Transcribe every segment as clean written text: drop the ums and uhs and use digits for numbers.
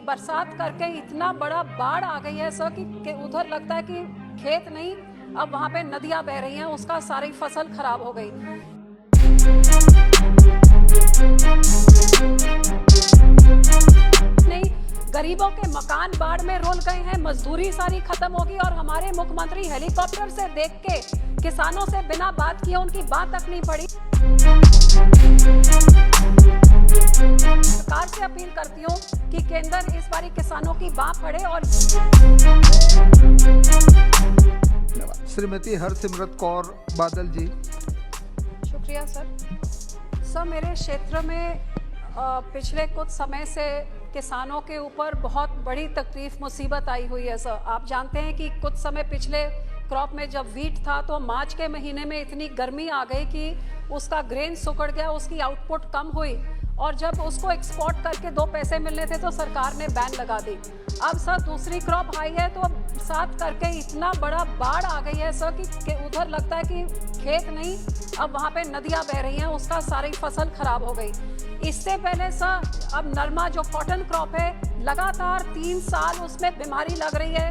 बरसात करके इतना बड़ा बाढ़ आ गई है सर कि उधर लगता है कि खेत नहीं, अब वहाँ पे नदियाँ बह रही हैं, उसका सारी फसल खराब हो गई। नहीं, गरीबों के मकान बाढ़ में रोल गए हैं, मजदूरी सारी खत्म होगी और हमारे मुख्यमंत्री हेलीकॉप्टर से देख के किसानों से बिना बात किए उनकी बात तक नहीं पड़ी। सरकार से अपील करती हूँ कि केंद्र इस बारी किसानों की बात पड़े। और श्रीमती हरसिमरत कौर बादल जी। शुक्रिया सर, मेरे क्षेत्र में पिछले कुछ समय से किसानों के ऊपर बहुत बड़ी तकलीफ मुसीबत आई हुई है सर। आप जानते हैं कि कुछ समय पिछले क्रॉप में जब वीट था तो मार्च के महीने में इतनी गर्मी आ गई कि उसका ग्रेन सुकड़ गया, उसकी आउटपुट कम हुई और जब उसको एक्सपोर्ट करके 2 पैसे मिलने थे तो सरकार ने बैन लगा दी। अब सर दूसरी क्रॉप आई है तो साथ करके इतना बड़ा बाढ़ आ गई है सर कि उधर लगता है कि खेत नहीं, अब वहाँ पे नदियाँ बह रही हैं, उसका सारी फसल खराब हो गई। इससे पहले सर अब नरमा जो कॉटन क्रॉप है, लगातार 3 साल उसमें बीमारी लग रही है,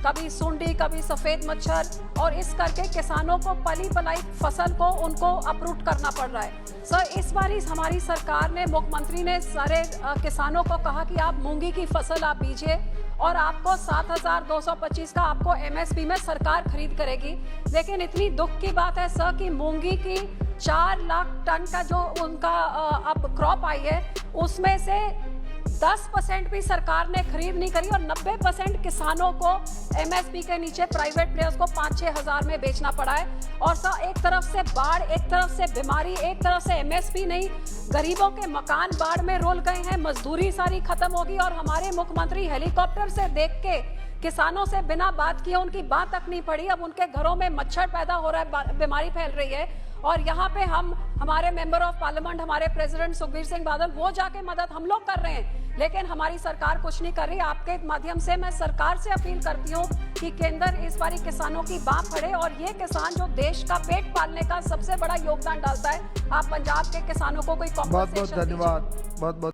कभी सुंडी कभी सफ़ेद मच्छर, और इस करके किसानों को पली पलाई फसल को उनको अपरूट करना पड़ रहा है। सर इस बार हमारी सरकार ने, मुख्यमंत्री ने सारे किसानों को कहा कि आप मूंगी की फसल आप बीजिए और आपको 7,225 का आपको MSP में सरकार खरीद करेगी। लेकिन इतनी दुख की बात है सर कि मूंगी की 4 लाख टन का जो उनका अब क्रॉप आई है उसमें से 10% भी सरकार ने खरीद नहीं करी और 90% किसानों को MSP के नीचे प्राइवेट प्लेयर्स को 5-6 हज़ार में बेचना पड़ा है। और सर एक तरफ से बाढ़, एक तरफ से बीमारी, एक तरफ से MSP नहीं, गरीबों के मकान बाढ़ में रोल गए हैं, मजदूरी सारी खत्म होगी और हमारे मुख्यमंत्री हेलीकॉप्टर से देख के किसानों से बिना बात किए उनकी बात तक नहीं पड़ी। अब उनके घरों में मच्छर पैदा हो रहा है, बीमारी फैल रही है और यहाँ पे हमारे मेंबर ऑफ पार्लियामेंट, हमारे प्रेसिडेंट सुखबीर सिंह बादल, वो जाके मदद हम लोग कर रहे हैं लेकिन हमारी सरकार कुछ नहीं कर रही। आपके माध्यम से मैं सरकार से अपील करती हूँ कि केंद्र इस बारी किसानों की बात पड़े और ये किसान जो देश का पेट पालने का सबसे बड़ा योगदान डालता है, आप पंजाब के किसानों को कोई बहुत बहुत धन्यवाद। बहुत बहुत